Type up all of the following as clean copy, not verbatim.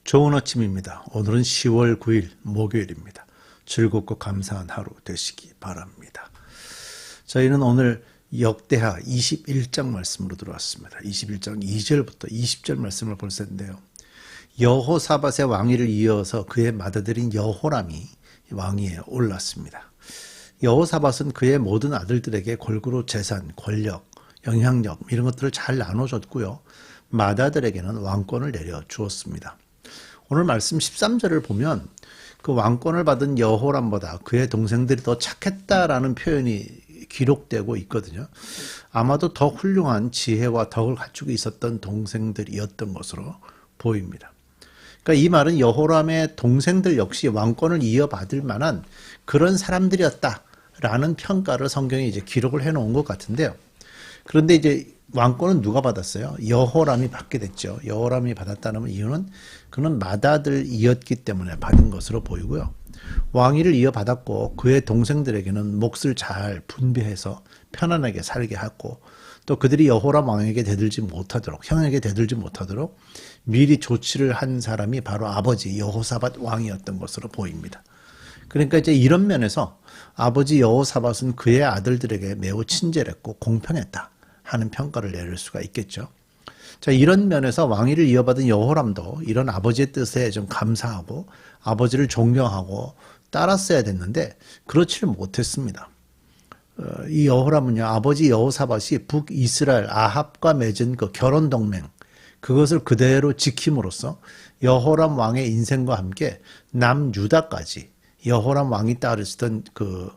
좋은 아침입니다. 오늘은 10월 9일 목요일입니다. 즐겁고 감사한 하루 되시기 바랍니다. 저희는 오늘 역대하 21장 말씀으로 들어왔습니다. 21장 2절부터 20절 말씀을 볼 텐데요. 여호사밧의 왕위를 이어서 그의 맏아들인 여호람이 왕위에 올랐습니다. 여호사밧은 그의 모든 아들들에게 골고루 재산, 권력, 영향력 이런 것들을 잘 나눠줬고요. 맏아들에게는 왕권을 내려 주었습니다. 오늘 말씀 13절을 보면 그 왕권을 받은 여호람보다 그의 동생들이 더 착했다라는 표현이 기록되고 있거든요. 아마도 더 훌륭한 지혜와 덕을 갖추고 있었던 동생들이었던 것으로 보입니다. 그러니까 이 말은 여호람의 동생들 역시 왕권을 이어받을 만한 그런 사람들이었다라는 평가를 성경이 이제 기록을 해놓은 것 같은데요. 그런데 이제 왕권은 누가 받았어요? 여호람이 받게 됐죠. 여호람이 받았다는 이유는 그는 맏아들이었기 때문에 받은 것으로 보이고요. 왕위를 이어받았고 그의 동생들에게는 몫을 잘 분배해서 편안하게 살게 하고 또 그들이 여호람 왕에게 대들지 못하도록 형에게 대들지 못하도록 미리 조치를 한 사람이 바로 아버지 여호사밧 왕이었던 것으로 보입니다. 그러니까 이제 이런 면에서 아버지 여호사밧은 그의 아들들에게 매우 친절했고 공평했다 하는 평가를 내릴 수가 있겠죠. 자, 이런 면에서 왕위를 이어받은 여호람도 이런 아버지의 뜻에 좀 감사하고 아버지를 존경하고 따랐어야 됐는데 그렇지를 못했습니다. 이 여호람은요, 아버지 여호사밧이 북이스라엘 아합과 맺은 그 결혼 동맹 그것을 그대로 지킴으로써 여호람 왕의 인생과 함께 남유다까지 여호람 왕이 따르시던 그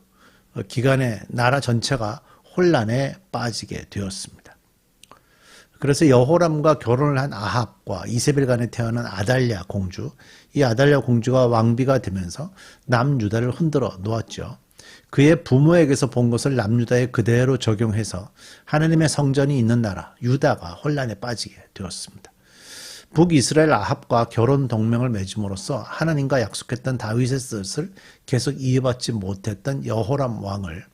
기간에 나라 전체가 혼란에 빠지게 되었습니다. 그래서 여호람과 결혼을 한 아합과 이세벨 간에 태어난 아달랴 공주, 이 아달랴 공주가 왕비가 되면서 남유다를 흔들어 놓았죠. 그의 부모에게서 본 것을 남유다에 그대로 적용해서 하나님의 성전이 있는 나라 유다가 혼란에 빠지게 되었습니다. 북이스라엘 아합과 결혼 동맹을 맺음으로써 하나님과 약속했던 다윗의 뜻을 계속 이어받지 못했던 여호람 왕을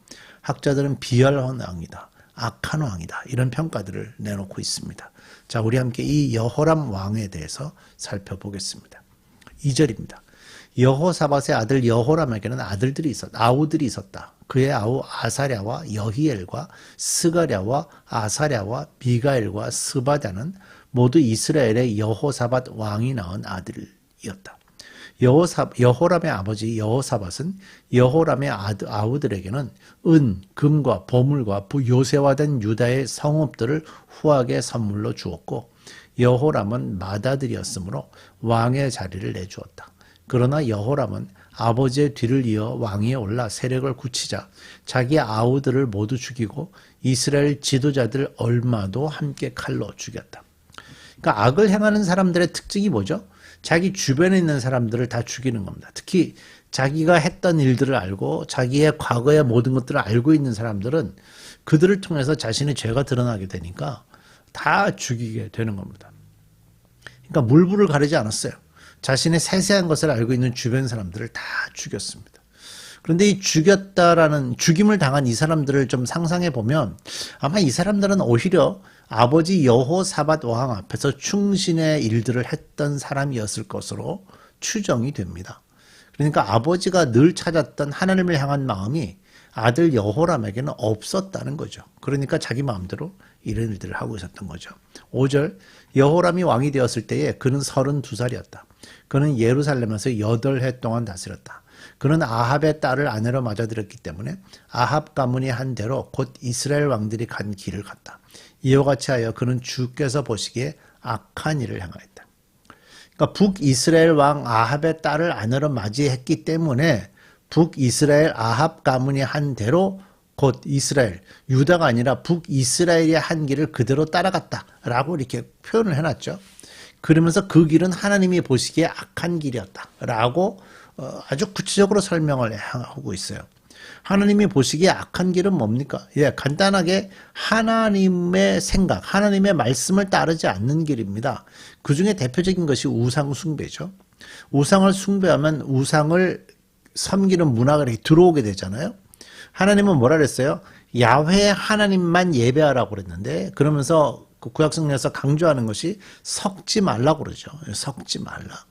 학자들은 비열한 왕이다, 악한 왕이다 이런 평가들을 내놓고 있습니다. 자, 우리 함께 이 여호람 왕에 대해서 살펴보겠습니다. 2절입니다. 여호사밧의 아들 여호람에게는 아우들이 있었다. 그의 아우 아사랴와 여히엘과 스가랴와 아사랴와 미가엘과 스바다는 모두 이스라엘의 여호사밧 왕이 낳은 아들이었다. 여호람의 아버지 여호사밧은 여호람의 아우들에게는 은, 금과 보물과 요새화된 유다의 성읍들을 후하게 선물로 주었고 여호람은 맏아들이었으므로 왕의 자리를 내주었다. 그러나 여호람은 아버지의 뒤를 이어 왕위에 올라 세력을 굳히자 자기 아우들을 모두 죽이고 이스라엘 지도자들 얼마도 함께 칼로 죽였다. 그러니까 악을 행하는 사람들의 특징이 뭐죠? 자기 주변에 있는 사람들을 다 죽이는 겁니다. 특히 자기가 했던 일들을 알고 자기의 과거의 모든 것들을 알고 있는 사람들은 그들을 통해서 자신의 죄가 드러나게 되니까 다 죽이게 되는 겁니다. 그러니까 물불을 가리지 않았어요. 자신의 세세한 것을 알고 있는 주변 사람들을 다 죽였습니다. 그런데 이 죽임을 당한 이 사람들을 좀 상상해 보면 아마 이 사람들은 오히려 아버지 여호사밧 왕 앞에서 충신의 일들을 했던 사람이었을 것으로 추정이 됩니다. 그러니까 아버지가 늘 찾았던 하나님을 향한 마음이 아들 여호람에게는 없었다는 거죠. 그러니까 자기 마음대로 이런 일들을 하고 있었던 거죠. 5절 여호람이 왕이 되었을 때에 그는 32살이었다. 그는 예루살렘에서 8해 동안 다스렸다. 그는 아합의 딸을 아내로 맞아들였기 때문에 아합 가문이 한 대로 곧 이스라엘 왕들이 간 길을 갔다. 이와 같이 하여 그는 주께서 보시기에 악한 일을 행하였다. 그러니까 북이스라엘 왕 아합의 딸을 아내로 맞이했기 때문에 북이스라엘 아합 가문이 한 대로 곧 이스라엘, 유다가 아니라 북이스라엘의 한 길을 그대로 따라갔다라고 이렇게 표현을 해놨죠. 그러면서 그 길은 하나님이 보시기에 악한 길이었다라고 아주 구체적으로 설명을 하고 있어요. 하나님이 보시기에 악한 길은 뭡니까? 간단하게 하나님의 생각, 하나님의 말씀을 따르지 않는 길입니다. 그 중에 대표적인 것이 우상 숭배죠. 우상을 숭배하면 우상을 섬기는 문화가 이렇게 들어오게 되잖아요. 하나님은 뭐라 그랬어요? 야훼 하나님만 예배하라고 그랬는데 그러면서 그 구약성경에서 강조하는 것이 섞지 말라고 그러죠. 섞지 말라.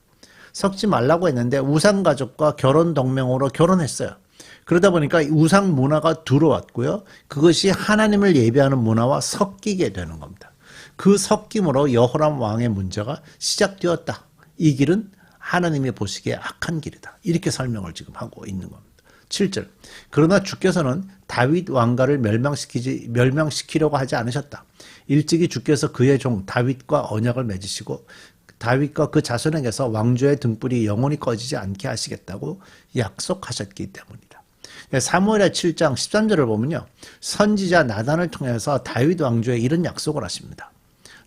섞지 말라고 했는데 우상 가족과 결혼 동맹으로 결혼했어요. 그러다 보니까 우상 문화가 들어왔고요. 그것이 하나님을 예배하는 문화와 섞이게 되는 겁니다. 그 섞임으로 여호람 왕의 문제가 시작되었다. 이 길은 하나님이 보시기에 악한 길이다. 이렇게 설명을 지금 하고 있는 겁니다. 7절. 그러나 주께서는 다윗 왕가를 멸망시키려고 하지 않으셨다. 일찍이 주께서 그의 종 다윗과 언약을 맺으시고 다윗과 그 자손에게서 왕조의 등불이 영원히 꺼지지 않게 하시겠다고 약속하셨기 때문이다. 사무엘하 7장 13절을 보면요. 선지자 나단을 통해서 다윗 왕조에 이런 약속을 하십니다.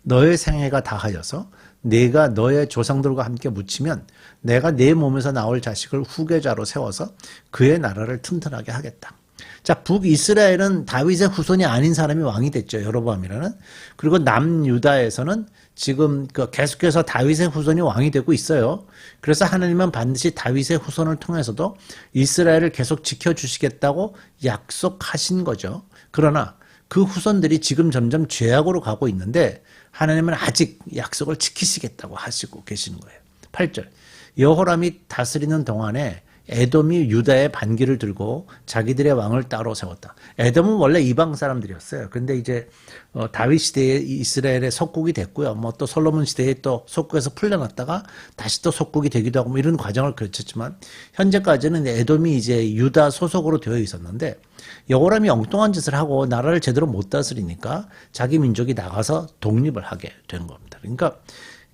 너의 생애가 다하여서 네가 너의 조상들과 함께 묻히면 내가 네 몸에서 나올 자식을 후계자로 세워서 그의 나라를 튼튼하게 하겠다. 자, 북이스라엘은 다윗의 후손이 아닌 사람이 왕이 됐죠. 여로보암이라는. 그리고 남유다에서는 지금 계속해서 다윗의 후손이 왕이 되고 있어요. 그래서 하나님은 반드시 다윗의 후손을 통해서도 이스라엘을 계속 지켜주시겠다고 약속하신 거죠. 그러나 그 후손들이 지금 점점 죄악으로 가고 있는데 하나님은 아직 약속을 지키시겠다고 하시고 계시는 거예요. 8절. 여호람이 다스리는 동안에 에돔이 유다의 반기를 들고 자기들의 왕을 따로 세웠다. 에돔은 원래 이방 사람들이었어요. 근데 이제 다윗 시대에 이스라엘의 속국이 됐고요. 뭐 또 솔로몬 시대에 또 속국에서 풀려났다가 다시 또 속국이 되기도 하고 뭐 이런 과정을 거쳤지만 현재까지는 에돔이 이제 유다 소속으로 되어 있었는데 여호람이 엉뚱한 짓을 하고 나라를 제대로 못 다스리니까 자기 민족이 나가서 독립을 하게 된 겁니다. 그러니까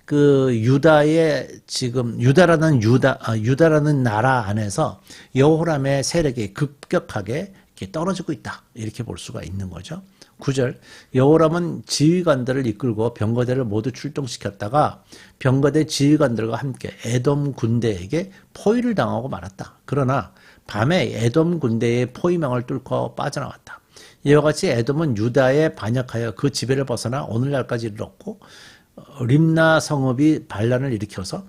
그 유다의 지금 유다라는 나라 안에서 여호람의 세력이 급격하게 이렇게 떨어지고 있다. 이렇게 볼 수가 있는 거죠. 9절. 여호람은 지휘관들을 이끌고 병거대를 모두 출동시켰다가 병거대 지휘관들과 함께 에돔 군대에게 포위를 당하고 말았다. 그러나 밤에 에돔 군대의 포위망을 뚫고 빠져나왔다. 이와 같이 에돔은 유다에 반역하여 그 지배를 벗어나 오늘날까지 이르렀고 림나 성읍이 반란을 일으켜서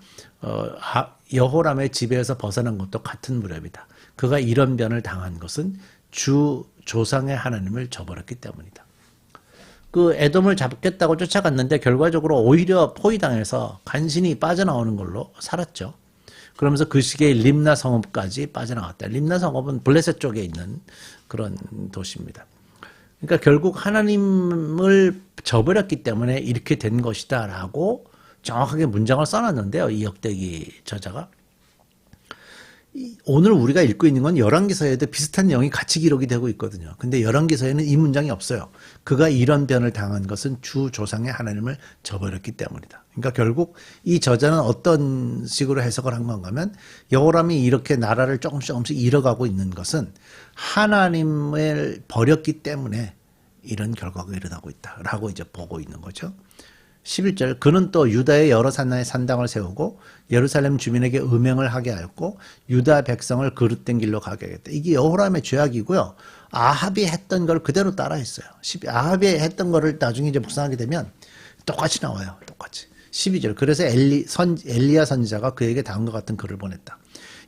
여호람의 지배에서 벗어난 것도 같은 무렵이다. 그가 이런 변을 당한 것은 주 조상의 하나님을 저버렸기 때문이다. 그 에돔을 잡겠다고 쫓아갔는데 결과적으로 오히려 포위당해서 간신히 빠져나오는 걸로 살았죠. 그러면서 그 시기에 림나 성읍까지 빠져나왔다. 림나 성읍은 블레셋 쪽에 있는 그런 도시입니다. 그러니까 결국 하나님을 저버렸기 때문에 이렇게 된 것이다 라고 정확하게 문장을 써놨는데요. 이 역대기 저자가. 오늘 우리가 읽고 있는 건 열왕기서에도 비슷한 내용이 같이 기록이 되고 있거든요. 근데 열왕기서에는 이 문장이 없어요. 그가 이런 변을 당한 것은 주 조상의 하나님을 저버렸기 때문이다. 그러니까 결국 이 저자는 어떤 식으로 해석을 한 건가 하면 여호람이 이렇게 나라를 조금씩 잃어가고 있는 것은 하나님을 버렸기 때문에 이런 결과가 일어나고 있다라고 이제 보고 있는 거죠. 11절. 그는 또 유다의 여러 산나에 산당을 세우고 예루살렘 주민에게 음행을 하게 하였고 유다 백성을 그릇된 길로 가게 하겠다. 이게 여호람의 죄악이고요. 아합이 했던 걸 그대로 따라했어요. 아합이 했던 거를 나중에 이제 묵상하게 되면 똑같이 나와요. 똑같이. 12절. 그래서 엘리야 선지자가 그에게 다음과 같은 글을 보냈다.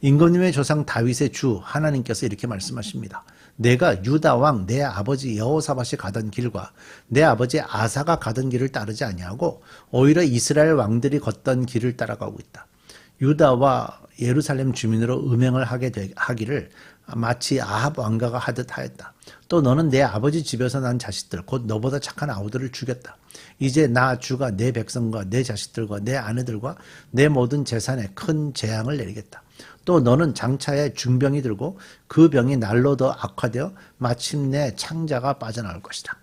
임금님의 조상 다윗의 주 하나님께서 이렇게 말씀하십니다. 내가 유다 왕 내 아버지 여호사밧이 가던 길과 내 아버지 아사가 가던 길을 따르지 아니하고 오히려 이스라엘 왕들이 걷던 길을 따라가고 있다. 유다와 예루살렘 주민으로 음행을 하기를 마치 아합 왕가가 하듯 하였다. 또 너는 내 아버지 집에서 난 자식들 곧 너보다 착한 아우들을 죽였다. 이제 나 주가 내 백성과 내 자식들과 내 아내들과 내 모든 재산에 큰 재앙을 내리겠다. 또 너는 장차에 중병이 들고 그 병이 날로 더 악화되어 마침내 창자가 빠져나올 것이다.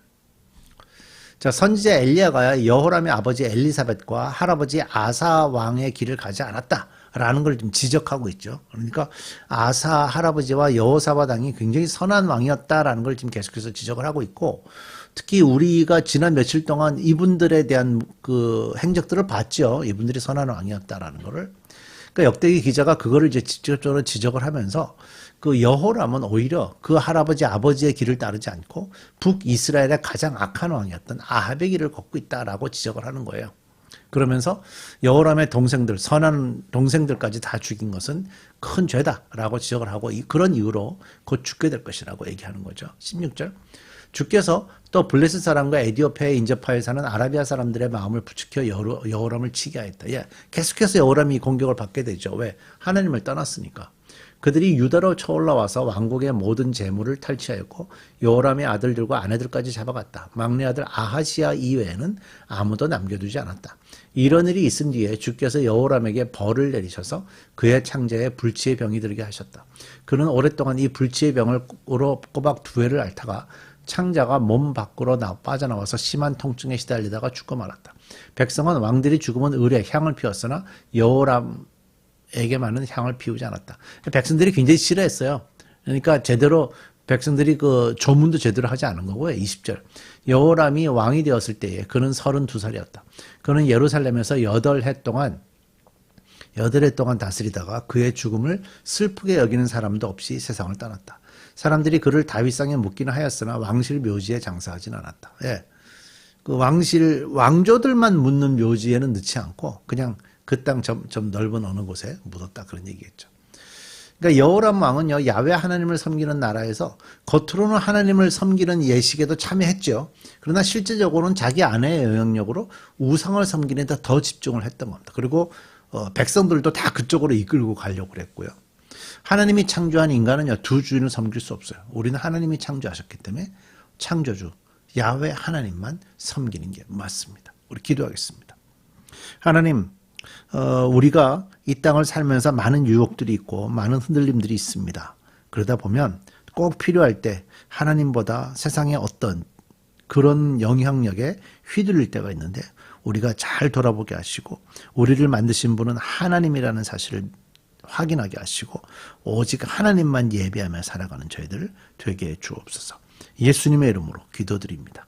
자, 선지자 엘리야가 여호람의 아버지 엘리사벳과 할아버지 아사 왕의 길을 가지 않았다라는 걸 좀 지적하고 있죠. 그러니까 아사 할아버지와 여호사밧 왕이 굉장히 선한 왕이었다라는 걸 지금 계속해서 지적을 하고 있고, 특히 우리가 지난 며칠 동안 이분들에 대한 그 행적들을 봤죠. 이분들이 선한 왕이었다라는 거를. 그러니까 역대기 기자가 그거를 이제 직접적으로 지적을 하면서 그 여호람은 오히려 그 할아버지 아버지의 길을 따르지 않고 북이스라엘의 가장 악한 왕이었던 아합의 길을 걷고 있다라고 지적을 하는 거예요. 그러면서 여호람의 동생들, 선한 동생들까지 다 죽인 것은 큰 죄다라고 지적을 하고 그런 이유로 곧 죽게 될 것이라고 얘기하는 거죠. 16절. 주께서 또 블레셋 사람과 에디오피아의 인접하에 사는 아라비아 사람들의 마음을 부추겨 여호람을 치게 하였다. 예, 계속해서 여호람이 공격을 받게 되죠. 왜? 하나님을 떠났으니까. 그들이 유다로 쳐올라와서 왕국의 모든 재물을 탈취하였고 여호람의 아들들과 아내들까지 잡아갔다. 막내 아들 아하시아 이외에는 아무도 남겨두지 않았다. 이런 일이 있은 뒤에 주께서 여호람에게 벌을 내리셔서 그의 창자에 불치의 병이 들게 하셨다. 그는 오랫동안 이 불치의 병으로 꼬박 2해를 앓다가 창자가 몸 밖으로 빠져나와서 심한 통증에 시달리다가 죽고 말았다. 백성은 왕들이 죽으면 을에 향을 피웠으나 여호람에게만은 향을 피우지 않았다. 백성들이 굉장히 싫어했어요. 그러니까 제대로 백성들이 그 조문도 제대로 하지 않은 거고요. 20절. 여호람이 왕이 되었을 때에 그는 32살이었다. 그는 예루살렘에서 8해 동안 다스리다가 그의 죽음을 슬프게 여기는 사람도 없이 세상을 떠났다. 사람들이 그를 다윗상에 묻기는 하였으나 왕실 묘지에 장사하진 않았다. 예. 그 왕조들만 묻는 묘지에는 넣지 않고 그냥 그 땅 좀 넓은 어느 곳에 묻었다. 그런 얘기겠죠. 그러니까 여호람 왕은요, 야훼 하나님을 섬기는 나라에서 겉으로는 하나님을 섬기는 예식에도 참여했죠. 그러나 실제적으로는 자기 아내의 영향력으로 우상을 섬기는 데 더 집중을 했던 겁니다. 그리고 백성들도 다 그쪽으로 이끌고 가려고 했고요. 하나님이 창조한 인간은요, 두 주인을 섬길 수 없어요. 우리는 하나님이 창조하셨기 때문에 창조주 야훼 하나님만 섬기는 게 맞습니다. 우리 기도하겠습니다. 하나님, 우리가 이 땅을 살면서 많은 유혹들이 있고 많은 흔들림들이 있습니다. 그러다 보면 꼭 필요할 때 하나님보다 세상의 어떤 그런 영향력에 휘둘릴 때가 있는데 우리가 잘 돌아보게 하시고 우리를 만드신 분은 하나님이라는 사실을 확인하게 하시고 오직 하나님만 예배하며 살아가는 저희들 되게 해 주옵소서. 예수님의 이름으로 기도드립니다.